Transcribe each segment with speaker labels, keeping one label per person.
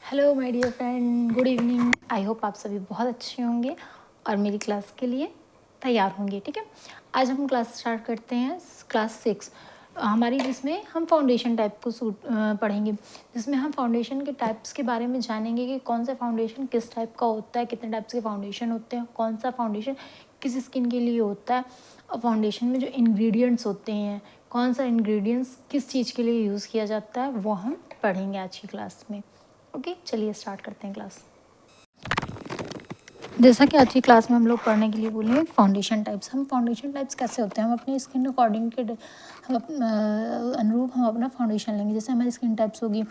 Speaker 1: Hello my dear friend, good evening. I hope आप सभी बहुत अच्छे होंगे और मेरी क्लास के लिए तैयार होंगे। ठीक है, आज हम क्लास स्टार्ट करते हैं, क्लास 6 हमारी, जिसमें हम फाउंडेशन टाइप को पढ़ेंगे, जिसमें हम फाउंडेशन के टाइप्स के बारे में जानेंगे कि कौन सा फाउंडेशन किस टाइप का होता है, कितने टाइप्स के फाउंडेशन होते हैं, कौन सा फाउंडेशन किस स्किन के लिए होता है, और फाउंडेशन में जो इंग्रेडिएंट्स होते हैं, कौन सा इंग्रेडिएंट्स किस चीज़ के लिए यूज़ किया जाता है, वो हम पढ़ेंगे आज की क्लास में। ओके, चलिए स्टार्ट करते हैं क्लास। जैसा कि आज की क्लास में हम लोग पढ़ने के लिए बोले फाउंडेशन टाइप्स। हम फाउंडेशन टाइप्स कैसे होते हैं, हम अपनी स्किन अकॉर्डिंग के अनुरूप हम अपना फाउंडेशन लेंगे। जैसे हमारी स्किन टाइप्स होगी,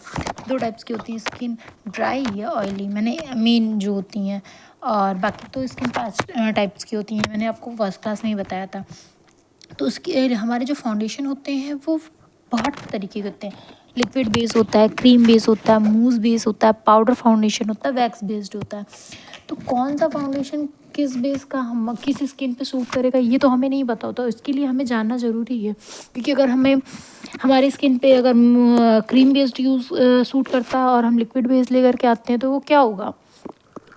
Speaker 1: 2 टाइप्स की होती है, स्किन ड्राई या ऑयली, मैंने मेन जो होती हैं, और बाकी तो स्किन 5 टाइप्स की होती हैं, मैंने आपको फर्स्ट क्लास में ही बताया था। तो उसके हमारे जो फाउंडेशन होते हैं वो बहुत तरीके के होते हैं। लिक्विड बेस होता है, क्रीम बेस होता है, मूस बेस होता है, पाउडर फाउंडेशन होता है, वैक्स बेस्ड होता है। तो कौन सा फाउंडेशन किस बेस का हम किस स्किन पे सूट करेगा, ये तो हमें नहीं पता होता। इसके लिए हमें जानना ज़रूरी है, क्योंकि अगर हमें हमारी स्किन पे अगर क्रीम बेस्ड यूज़ सूट करता है और हम लिक्विड बेस लेकर के आते हैं, तो वो क्या होगा,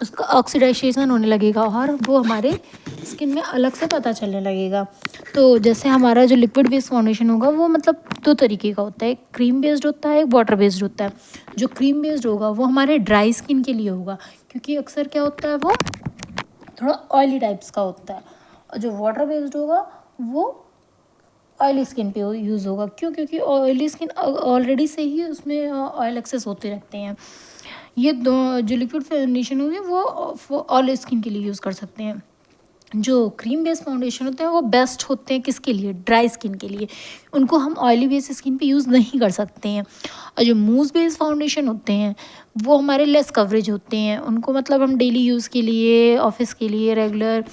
Speaker 1: उसका ऑक्सीडाइजेशन होने लगेगा और वो हमारे स्किन में अलग से पता चलने लगेगा। तो जैसे हमारा जो लिक्विड बेस्ड फाउंडेशन होगा वो मतलब 2 तरीके का होता है, एक क्रीम बेस्ड होता है, एक वाटर बेस्ड होता है। जो क्रीम बेस्ड होगा वो हमारे ड्राई स्किन के लिए होगा, क्योंकि अक्सर क्या होता है वो थोड़ा ऑयली टाइप्स का होता है। और जो वाटर बेस्ड होगा वो ऑयली स्किन पे यूज़ होगा। क्यों? क्योंकि ऑयली स्किन ऑलरेडी से ही उसमें ऑयल एक्सेस होते रहते हैं। ये दो जो लिक्विड फाउंडेशन होगी वो ऑयल स्किन के लिए यूज़ कर सकते हैं। जो क्रीम बेस्ड फाउंडेशन होते हैं वो बेस्ट होते हैं किसके लिए, ड्राई स्किन के लिए। उनको हम ऑयली बेस स्किन पे यूज़ नहीं कर सकते हैं। और जो मूस बेस्ड फाउंडेशन होते हैं वो हमारे लेस कवरेज होते हैं, उनको मतलब हम डेली यूज़ के लिए, ऑफिस के लिए, रेगुलर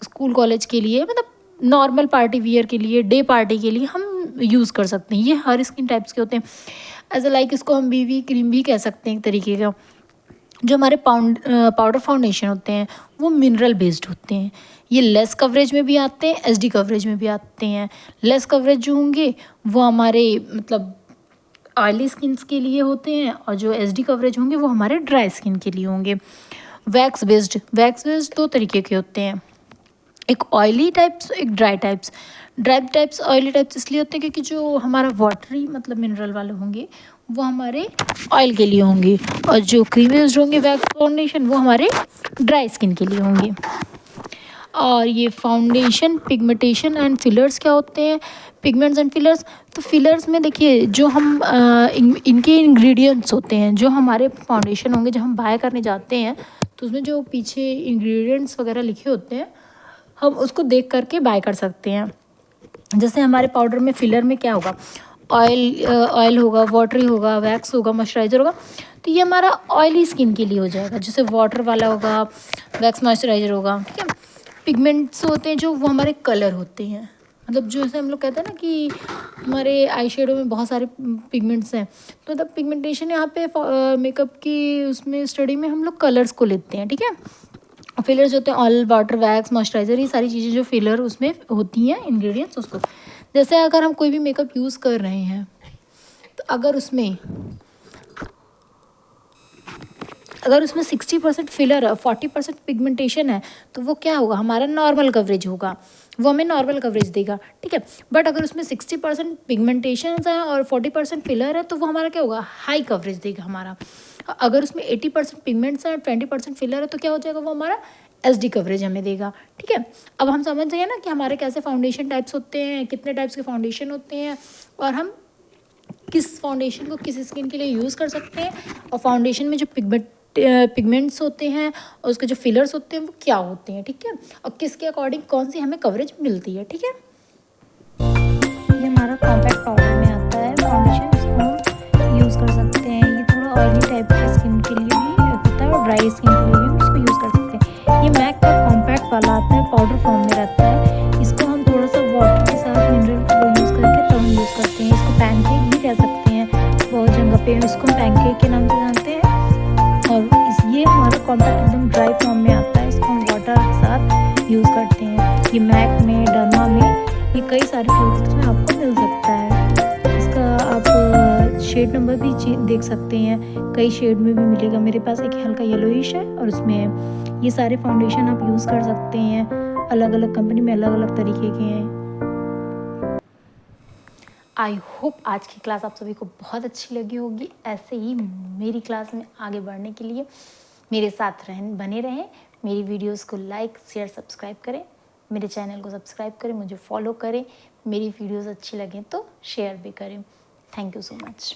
Speaker 1: स्कूल कॉलेज के लिए, मतलब नॉर्मल पार्टी वियर के लिए, डे पार्टी के लिए हम यूज़ कर सकते हैं। ये हर स्किन टाइप्स के होते हैं। एज अ लाइक इसको हम बीवी क्रीम भी कह सकते हैं एक तरीके का। जो हमारे पाउडर फाउंडेशन होते हैं वो मिनरल बेस्ड होते हैं। ये लेस कवरेज में भी आते हैं, एचडी कवरेज में भी आते हैं। लेस कवरेज जो होंगे वो हमारे मतलब ऑयली स्किन्स के लिए होते हैं, और जो एचडी कवरेज होंगे वो हमारे ड्राई स्किन के लिए होंगे। वैक्स बेस्ड 2 तरीके के होते हैं, एक ऑयली टाइप्स, एक ड्राई टाइप्स। ऑयली टाइप्स इसलिए होते हैं क्योंकि जो हमारा वाटरी मतलब मिनरल वाले होंगे वो हमारे ऑयल के लिए होंगे, और जो क्रीम बेस्ड होंगे वैक्स फाउंडेशन वो हमारे ड्राई स्किन के लिए होंगे। और ये फाउंडेशन, पिगमेंटेशन एंड फिलर्स क्या होते हैं, पिगमेंट्स एंड फिलर्स। तो फिलर्स में देखिए जो हम इनके इंग्रेडिएंट्स होते हैं, जो हमारे फाउंडेशन होंगे जब हम बाय करने जाते हैं तो उसमें जो पीछे इंग्रेडिएंट्स वगैरह लिखे होते हैं हम उसको देख करके बाय कर सकते हैं। जैसे हमारे पाउडर में फिलर में क्या होगा, ऑयल होगा, वाटरी होगा, वैक्स होगा, मॉइस्चराइज़र होगा। तो ये हमारा ऑयली स्किन के लिए हो जाएगा। जैसे वाटर वाला होगा, वैक्स मॉइस्चराइज़र होगा। ठीक है, पिगमेंट्स होते हैं जो वो हमारे कलर होते हैं, मतलब जो जैसे हम लोग कहते हैं ना कि हमारे आई शेडो में बहुत सारे पिगमेंट्स हैं, तो मतलब पिगमेंटेशन यहाँ पे मेकअप की उसमें स्टडी में हम लोग कलर्स को लेते हैं। ठीक है, फिलर्स होते हैं ऑयल, वाटर, वैक्स, मॉइस्चराइज़र, ये सारी चीज़ें जो फिलर उसमें होती हैं इंग्रेडिएंट्स उसको। जैसे अगर हम कोई भी मेकअप यूज़ कर रहे हैं तो अगर उसमें 60% फिलर है, 40% पिगमेंटेशन है, तो वो क्या होगा, हमारा नॉर्मल कवरेज होगा, वो हमें नॉर्मल कवरेज देगा। ठीक है, बट अगर उसमें 60% पिगमेंटेशन है और 40% फिलर है तो वो हमारा क्या होगा, हाई कवरेज देगा हमारा। अगर उसमें 80% पिगमेंट्स है और 20% फिलर है तो क्या हो जाएगा, वो हमारा एचडी कवरेज हमें देगा। ठीक है, अब हम समझ गए ना कि हमारे कैसे फाउंडेशन टाइप्स होते हैं, कितने टाइप्स के फाउंडेशन होते हैं, और हम किस फाउंडेशन को किस स्किन के लिए यूज़ कर सकते हैं, और फाउंडेशन में जो पिगमेंट्स होते हैं और उसके जो फिलर्स होते हैं वो क्या होते हैं। ठीक है, और किसके अकॉर्डिंग कौन सी हमें कवरेज मिलती है। ठीक है, ये हमारा कॉम्पैक्ट पाउडर में आता है फाउंडेशन, इसको हम यूज़ कर सकते हैं। ये थोड़ा ऑयली टाइप की स्किन के लिए भी होता है और ड्राई स्किन के लिए भी हम इसको यूज़ कर सकते हैं। ये मैक का कॉम्पैक्ट वाला आता है, पाउडर फॉर्म में रहता है। इसको हम थोड़ा सा वाटर के साथ मिनरल को यूज़ करके तब हम यूज़ करते हैं। इसको पैनकेक भी कह सकते हैं, बहुत जगह पे इसको पैनकेक के नाम से जानते हैं। और ये हमारा कॉम्पैक्ट एकदम ड्राई फॉर्म में आता है, इसको हम वाटर के साथ यूज़ करते हैं। ये मैक में, डर्मा में, ये कई सारे प्रोडक्ट्स में आपको मिल सकता है। इसका आप शेड नंबर भी देख सकते हैं, कई शेड में भी मिलेगा। मेरे पास एक हल्का येलोइश है और उसमें है। ये सारे फाउंडेशन आप यूज़ कर सकते हैं, अलग अलग कंपनी में अलग अलग तरीके के हैं। आई होप आज की क्लास आप सभी को बहुत अच्छी लगी होगी। ऐसे ही मेरी क्लास में आगे बढ़ने के लिए मेरे साथ बने रहें। मेरी वीडियोस को लाइक शेयर सब्सक्राइब करें, मेरे चैनल को सब्सक्राइब करें, मुझे फॉलो करें। मेरी वीडियोस अच्छी लगें तो शेयर भी करें। Thank you so much.